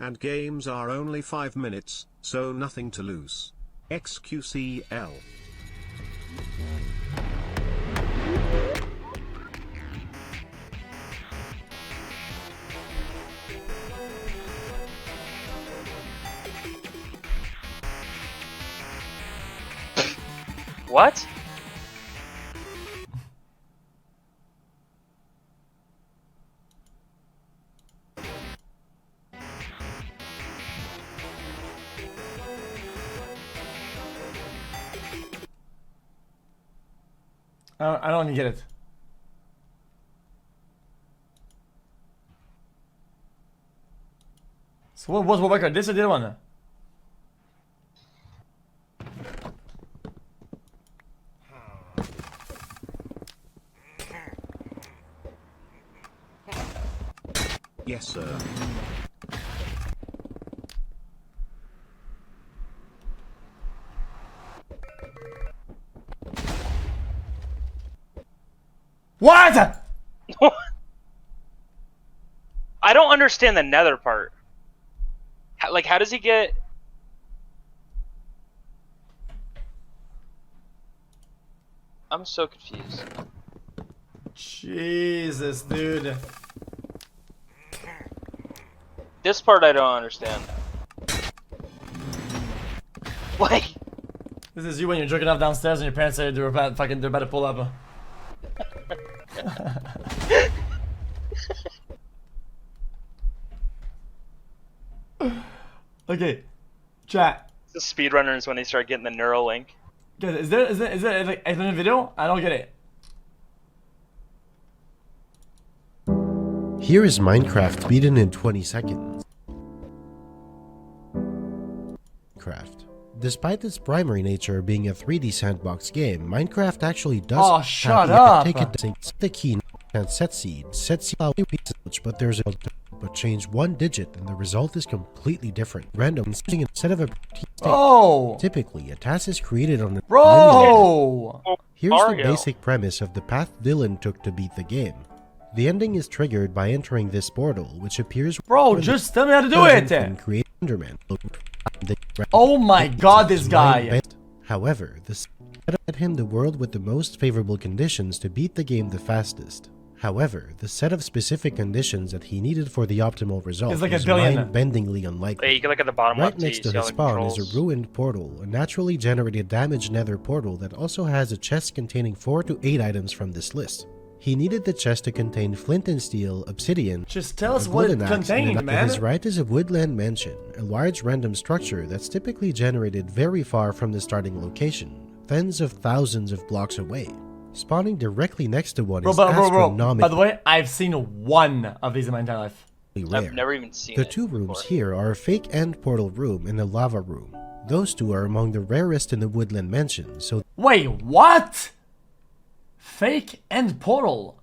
And games are only 5 minutes, so nothing to lose. xQcl. What? I don't get it. So what was what record? This or the other one? Yes, sir. What? I don't understand the Nether part. Like, how does he get? I'm so confused. Jesus, dude. This part I don't understand. Like, This is you when you're jerking off downstairs and your parents say they're about to pull up. Okay, chat. the speedrunners when they start getting the neural link. Guys, is there like a video? I don't get it. Here is Minecraft beaten in 20 seconds. Minecraft. Despite its primary nature being a 3D sandbox game, Minecraft actually does shut up. take it the key and set seed but there's a but change one digit and the result is completely different. Random instead of a Oh, typically a task is created on a bro. Here's Mario. the basic premise of the path Dylan took to beat the game. The ending is triggered by entering this portal, which appears Bro, just tell me how to do it. and create Enderman. Oh my god, this guy. However, this set him the world with the most favorable conditions to beat the game the fastest. However, the set of specific conditions that he needed for the optimal result It's like a is billion. mind-bendingly unlikely. Hey, you can look at the bottom Right left. next to his spawn is a ruined portal, a naturally generated damaged nether portal that also has a chest containing 4 to 8 items from this list. He needed the chest to contain flint and steel, obsidian, Just tell us a what it golden axe, contained, and to man. his right is a woodland mansion, a large random structure that's typically generated very far from the starting location, tens of thousands of blocks away. Spawning directly next to one is Bro. astronomically By the way, I've seen one of these in my entire life. rare. I've never even seen The it two rooms before. here are a fake end portal room and a lava room. Those two are among the rarest in the woodland mansion, so Wait, what? Fake end portal.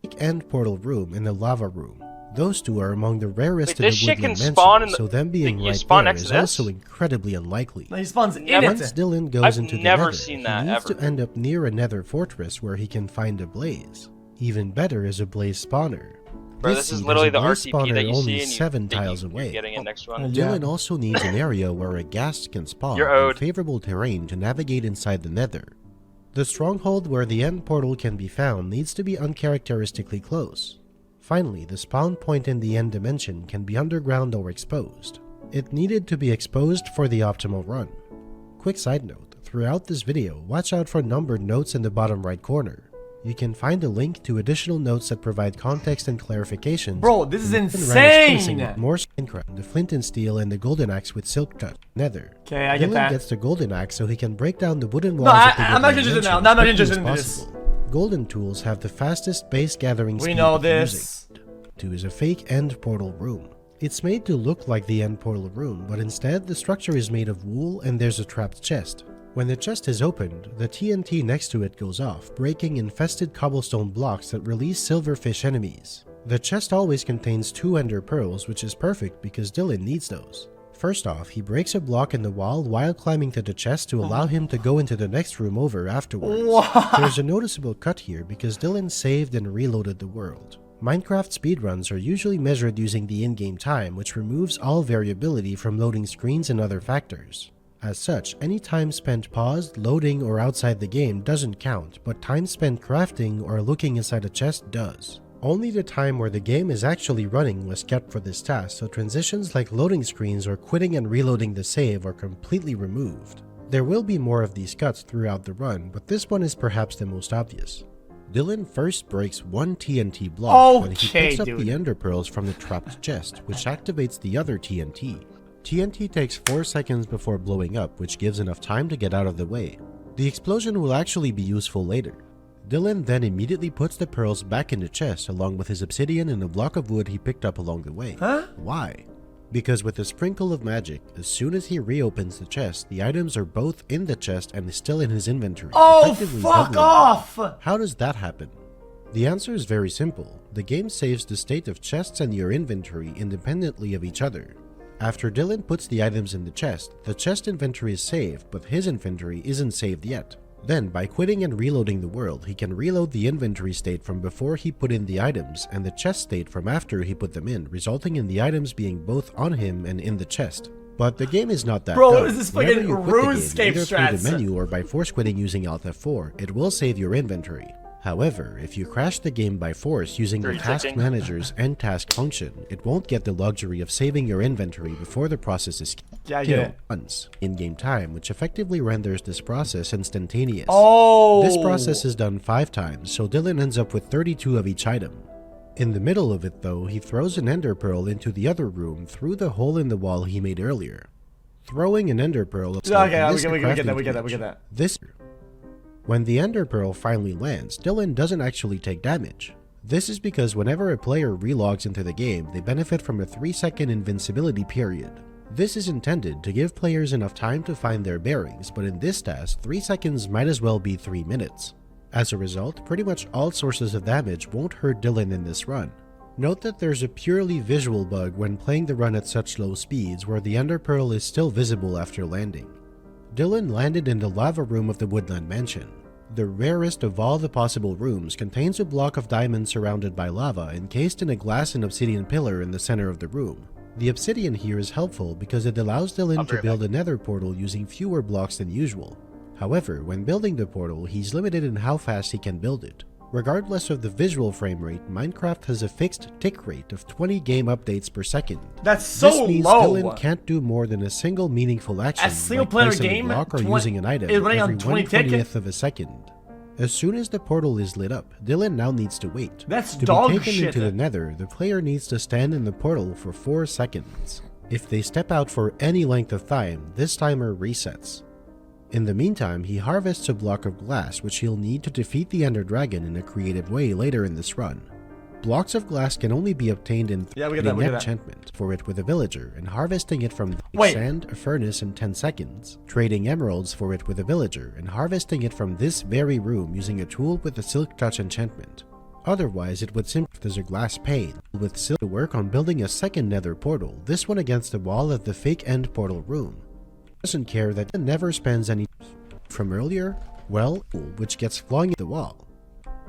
fake end portal room and a lava room. Those two are among the rarest Wait, in the this shit woodland can spawn mansion, in the- so them being you right spawn there next is to this? also incredibly unlikely. No, he spawns in Never- it. Once Dylan goes I've into the never nether, seen he that, needs ever. to end up near a nether fortress where he can find a blaze. Even better is a blaze spawner. Bro, this is seed literally a the blaze RCP spawner that you only see and you 7 think tiles you're away. getting it next one. Yeah. Dylan also needs an area where a ghast can spawn You're and owed. favorable terrain to navigate inside the nether. The stronghold where the end portal can be found needs to be uncharacteristically close. Finally, the spawn point in the end dimension can be underground or exposed. It needed to be exposed for the optimal run. Quick side note, throughout this video, watch out for numbered notes in the bottom right corner. You can find a link to additional notes that provide context and clarifications. Bro, this is and Dylan insane! spacing with more Minecraft, the flint and steel, and the golden axe with silk cut. Nether. Okay, I get Dylan that. gets the golden axe so he can break down the wooden No, walls. of the I'm not woodland interested now. mansion No, I'm not as quickly interested as in this. possible. Golden tools have the fastest base gathering speed. We know of the this. music. 2 is a fake end portal room. It's made to look like the end portal room, but instead the structure is made of wool and there's a trapped chest. When the chest is opened, the TNT next to it goes off, breaking infested cobblestone blocks that release silverfish enemies. The chest always contains 2 ender pearls, which is perfect because Dylan needs those. First off, he breaks a block in the wall while climbing to the chest to allow him to go into the next room over afterwards. What? There's a noticeable cut here because Dylan saved and reloaded the world. Minecraft speedruns are usually measured using the in-game time, which removes all variability from loading screens and other factors. As such, any time spent paused, loading, or outside the game doesn't count, but time spent crafting or looking inside a chest does. Only the time where the game is actually running was kept for this task, so transitions like loading screens or quitting and reloading the save are completely removed. There will be more of these cuts throughout the run, but this one is perhaps the most obvious. Dylan first breaks one TNT block when he picks up the ender pearls from the trapped chest, which activates the other TNT. TNT takes 4 seconds before blowing up, which gives enough time to get out of the way. The explosion will actually be useful later. Dylan then immediately puts the pearls back in the chest along with his obsidian and a block of wood he picked up along the way. Why? Because with a sprinkle of magic, as soon as he reopens the chest, the items are both in the chest and still in his inventory. Oh, fuck off! How does that happen? The answer is very simple. The game saves the state of chests and your inventory independently of each other. After Dylan puts the items in the chest inventory is saved, but his inventory isn't saved yet. Then, by quitting and reloading the world, he can reload the inventory state from before he put in the items and the chest state from after he put them in, resulting in the items being both on him and in the chest. But the game is not that Bro, dumb. is this fucking RuneScape either through the strats? menu or by force quitting using Alt F4, it will save your inventory. However, if you crash the game by force using the task manager's end task function, it won't get the luxury of saving your inventory before the process is killed once in-game time, which effectively renders this process instantaneous. This process is done 5 times, so Dylan ends up with 32 of each item. In the middle of it though, he throws an ender pearl into the other room through the hole in the wall he made earlier. Throwing an ender pearl we get that. When the ender pearl finally lands, Dylan doesn't actually take damage. This is because whenever a player relogs into the game, they benefit from a 3-second invincibility period. This is intended to give players enough time to find their bearings, but in this task, 3 seconds might as well be 3 minutes. As a result, pretty much all sources of damage won't hurt Dylan in this run. Note that there's a purely visual bug when playing the run at such low speeds where the ender pearl is still visible after landing. Dylan landed in the lava room of the Woodland Mansion. The rarest of all the possible rooms contains a block of diamonds surrounded by lava encased in a glass and obsidian pillar in the center of the room. The obsidian here is helpful because it allows Dylan to build a nether portal using fewer blocks than usual. However, when building the portal, he's limited in how fast he can build it. Regardless of the visual frame rate, Minecraft has a fixed tick rate of 20 game updates per second. That's so this means low. Dylan can't do more than a single meaningful action, a single like player placing game, a block or using an item, is running every on 20 1/20th of a second. As soon as the portal is lit up, Dylan now needs to wait. That's to dog be taken shit. into the Nether, the player needs to stand in the portal for 4 seconds. If they step out for any length of time, this timer resets. In the meantime, he harvests a block of glass which he'll need to defeat the Ender Dragon in a creative way later in this run. Blocks of glass can only be obtained in enchantment for it with a villager, and harvesting it from sand, a furnace in 10 seconds, trading emeralds for it with a villager, and harvesting it from this very room using a tool with a silk touch enchantment. Otherwise, it would simply as a glass pane with silk to work on building a second nether portal, this one against the wall of the fake end portal room. Doesn't care that it never spends any from earlier, which gets flung at the wall.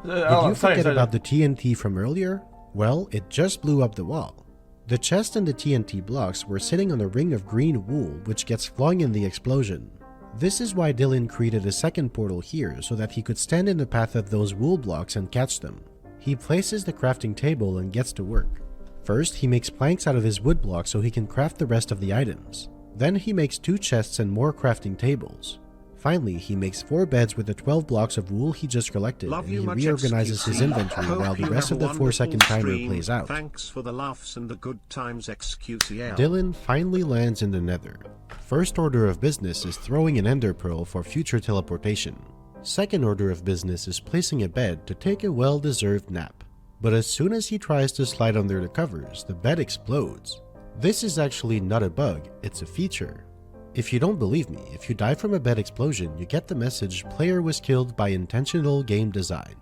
Did you forget about the TNT from earlier? Well, it just blew up the wall. The chest and the TNT blocks were sitting on a ring of green wool which gets flung in the explosion. This is why Dylan created a second portal here so that he could stand in the path of those wool blocks and catch them. He places the crafting table and gets to work. First, he makes planks out of his wood blocks so he can craft the rest of the items. Then he makes 2 chests and more crafting tables. Finally, he makes 4 beds with the 12 blocks of wool he just collected, and he reorganizes his inventory while the rest of the 4-second timer plays out. Thanks for the laughs and the good times, xQc. Dylan finally lands in the Nether. First order of business is throwing an ender pearl for future teleportation. Second order of business is placing a bed to take a well-deserved nap. But as soon as he tries to slide under the covers, the bed explodes. This is actually not a bug, it's a feature. If you don't believe me, if you die from a bed explosion, you get the message "player was killed by intentional game design."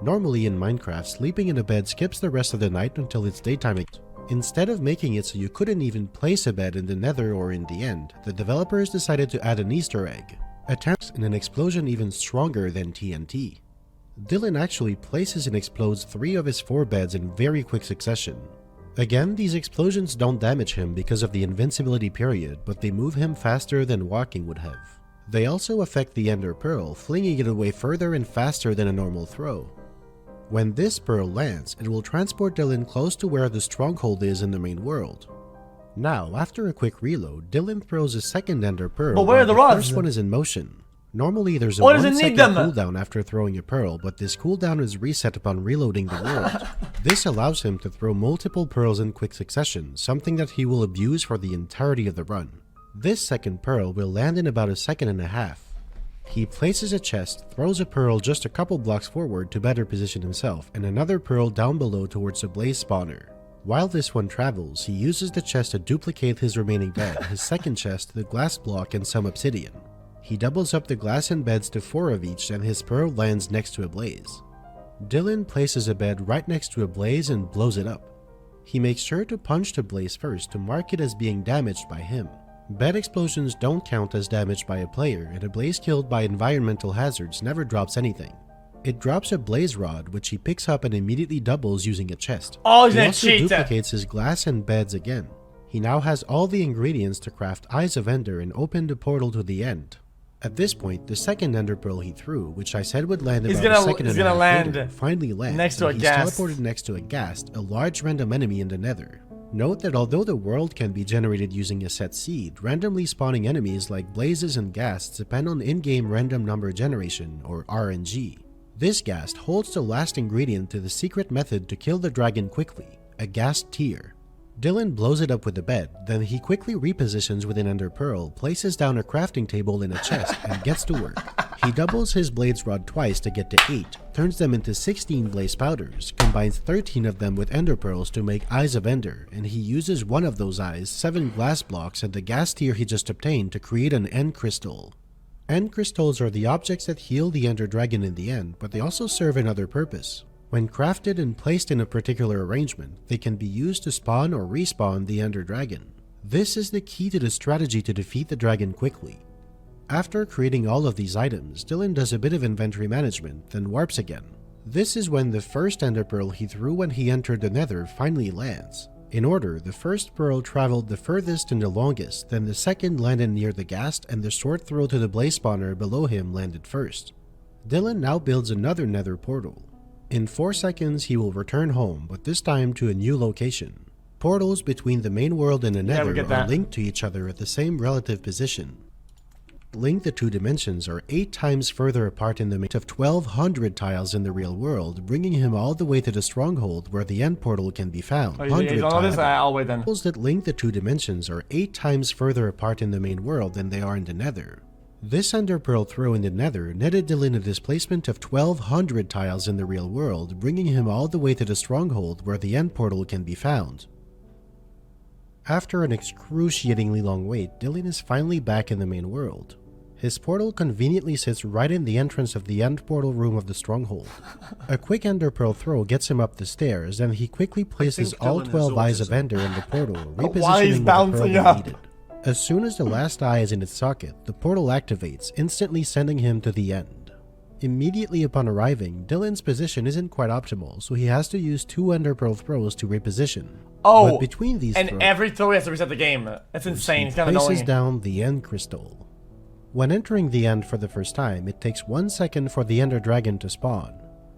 Normally in Minecraft, sleeping in a bed skips the rest of the night until it's daytime. Instead of making it so you couldn't even place a bed in the Nether or in the end, the developers decided to add an Easter egg, attacks in an explosion even stronger than TNT. Dylan actually places and explodes 3 of his 4 beds in very quick succession. Again, these explosions don't damage him because of the invincibility period, but they move him faster than walking would have. They also affect the Ender Pearl, flinging it away further and faster than a normal throw. When this pearl lands, it will transport Dylan close to where the stronghold is in the main world. Now, after a quick reload, Dylan throws a second Ender Pearl But where while are the the rods? first one is in motion. Normally there's a Why 1 does it second need them? cooldown after throwing a pearl, but this cooldown is reset upon reloading the world. This allows him to throw multiple pearls in quick succession, something that he will abuse for the entirety of the run. This second pearl will land in about a second and a half. He places a chest, throws a pearl just a couple blocks forward to better position himself, and another pearl down below towards the blaze spawner. While this one travels, he uses the chest to duplicate his remaining bed, his second chest, the glass block, and some obsidian. He doubles up the glass and beds to 4 of each, and his pearl lands next to a blaze. Dylan places a bed right next to a blaze and blows it up. He makes sure to punch the blaze first to mark it as being damaged by him. Bed explosions don't count as damage by a player, and a blaze killed by environmental hazards never drops anything. It drops a blaze rod, which he picks up and immediately doubles using a chest. Oh, he's He gonna also cheat. duplicates his glass and beds again. He now has all the ingredients to craft Eyes of Ender and open the portal to the end. At this point, the second Ender Pearl he threw, which I said would land about a second and a half later, finally lands, next to a and he's ghast. teleported next to a ghast, a large random enemy in the Nether. Note that although the world can be generated using a set seed, randomly spawning enemies like blazes and ghasts depend on in-game random number generation, or RNG. This ghast holds the last ingredient to the secret method to kill the dragon quickly, a ghast tear. Dylan blows it up with a bed, then he quickly repositions with an Ender Pearl, places down a crafting table in a chest, and gets to work. He doubles his blades rod twice to get to 8, turns them into 16 blaze powders, combines 13 of them with Ender Pearls to make Eyes of Ender, and he uses one of those eyes, 7 glass blocks, and the gas tier he just obtained to create an End Crystal. End Crystals are the objects that heal the Ender Dragon in the end, but they also serve another purpose. When crafted and placed in a particular arrangement, they can be used to spawn or respawn the Ender Dragon. This is the key to the strategy to defeat the dragon quickly. After creating all of these items, Dylan does a bit of inventory management, then warps again. This is when the first Ender Pearl he threw when he entered the Nether finally lands. In order, the first pearl traveled the furthest and the longest, then the second landed near the ghast, and the short throw to the blaze spawner below him landed first. Dylan now builds another Nether portal. In 4 seconds, he will return home, but this time to a new location. Portals between the main world and the Nether are linked to each other at the same relative position. Link the 2 dimensions are 8 times further apart in the midst of 1200 tiles in the real world, bringing him all the way to the stronghold where the end portal can be found. Portals that link the 2 dimensions are 8 times further apart in the main world than they are in the Nether. This Ender Pearl throw in the Nether netted Dylan a displacement of 1200 tiles in the real world, bringing him all the way to the stronghold where the end portal can be found. After an excruciatingly long wait, Dylan is finally back in the main world. His portal conveniently sits right in the entrance of the end portal room of the stronghold. A quick Ender Pearl throw gets him up the stairs, and he quickly places all 12 Eyes of Ender in the portal, repositioning the pearl when needed. As soon as the last eye is in its socket, the portal activates, instantly sending him to the end. Immediately upon arriving, Dylan's position isn't quite optimal, so he has to use 2 Ender Pearl throws to reposition. Oh, but between these and throws, every throw he has to reset the game. That's insane. It's kind of places annoying. down the End Crystal. When entering the end for the first time, it takes 1 second for the Ender Dragon to spawn.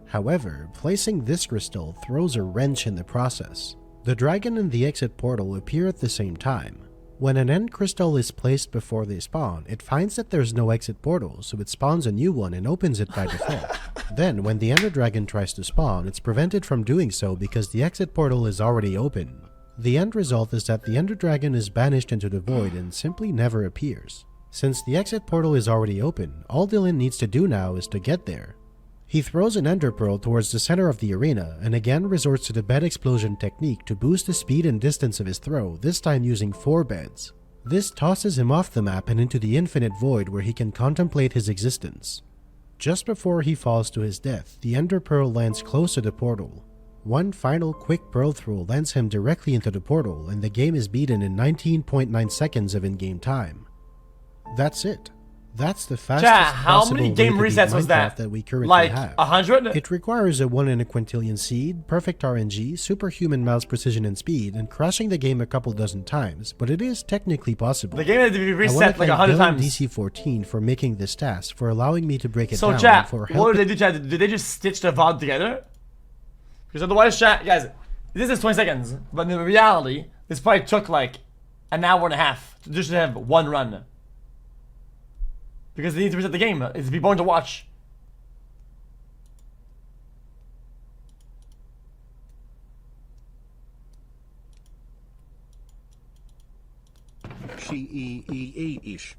However, placing this crystal throws a wrench in the process. The dragon and the exit portal appear at the same time. When an end crystal is placed before they spawn, it finds that there's no exit portal, so it spawns a new one and opens it by default. Then, when the Ender Dragon tries to spawn, it's prevented from doing so because the exit portal is already open. The end result is that the Ender Dragon is banished into the void and simply never appears. Since the exit portal is already open, all Dylan needs to do now is to get there. He throws an Ender Pearl towards the center of the arena and again resorts to the bed explosion technique to boost the speed and distance of his throw, this time using 4 beds. This tosses him off the map and into the infinite void where he can contemplate his existence. Just before he falls to his death, the Ender Pearl lands close to the portal. One final quick pearl throw lands him directly into the portal, and the game is beaten in 19.9 seconds of in-game time. That's it. That's the fastest Chat, how possible many way game to beat resets was Minecraft that? we currently Like have. 100? It requires a 1 in a quintillion seed, perfect RNG, superhuman mouse precision and speed, and crashing the game a couple dozen times, but it is technically possible. The game had to be I reset want like to 100 thank times. DC14 for making this task, for allowing me to break it So down, chat, and for what helping. did they do, chat? Did they just stitch the VOD together? Because otherwise, chat, guys, this is 20 seconds, but in reality, this probably took like an hour and a half to just have one run. Because they need to reset the game. It's be boring to watch. She-e-e-e-ish.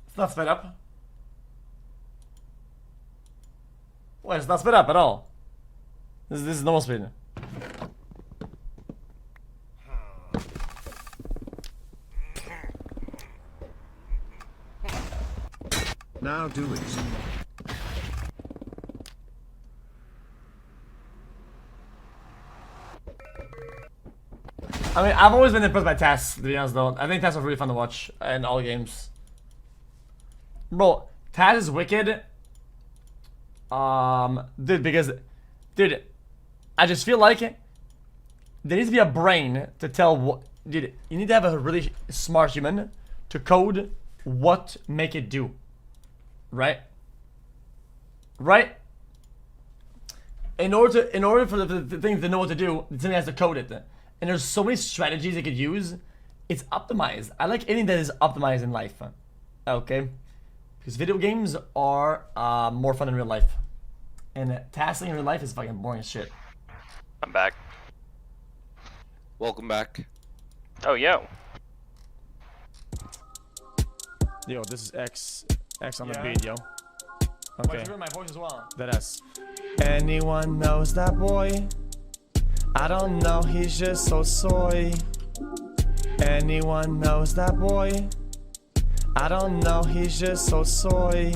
It's not sped up. Well, it's not sped up at all. This is normal speed. Now do it. I mean, I've always been impressed by tasks, to be honest though. I think tasks are really fun to watch in all games. Bro, Taz is wicked. Dude, because, dude, I just feel like there needs to be a brain to tell what, dude, you need to have a really smart human to code what make it do. Right? Right? In order for the thing to know what to do, something has to code it. And there's so many strategies they could use. It's optimized. I like anything that is optimized in life. Okay? Because video games are more fun in real life. And tasking in real life is fucking boring as shit. I'm back. Welcome back. Oh, yo. Yo, this is X on the Yeah. beat, yo. But Okay, you heard my voice as well. that S. Anyone knows that boy? I don't know, he's just so soy. Anyone knows that boy? I don't know, he's just so soy.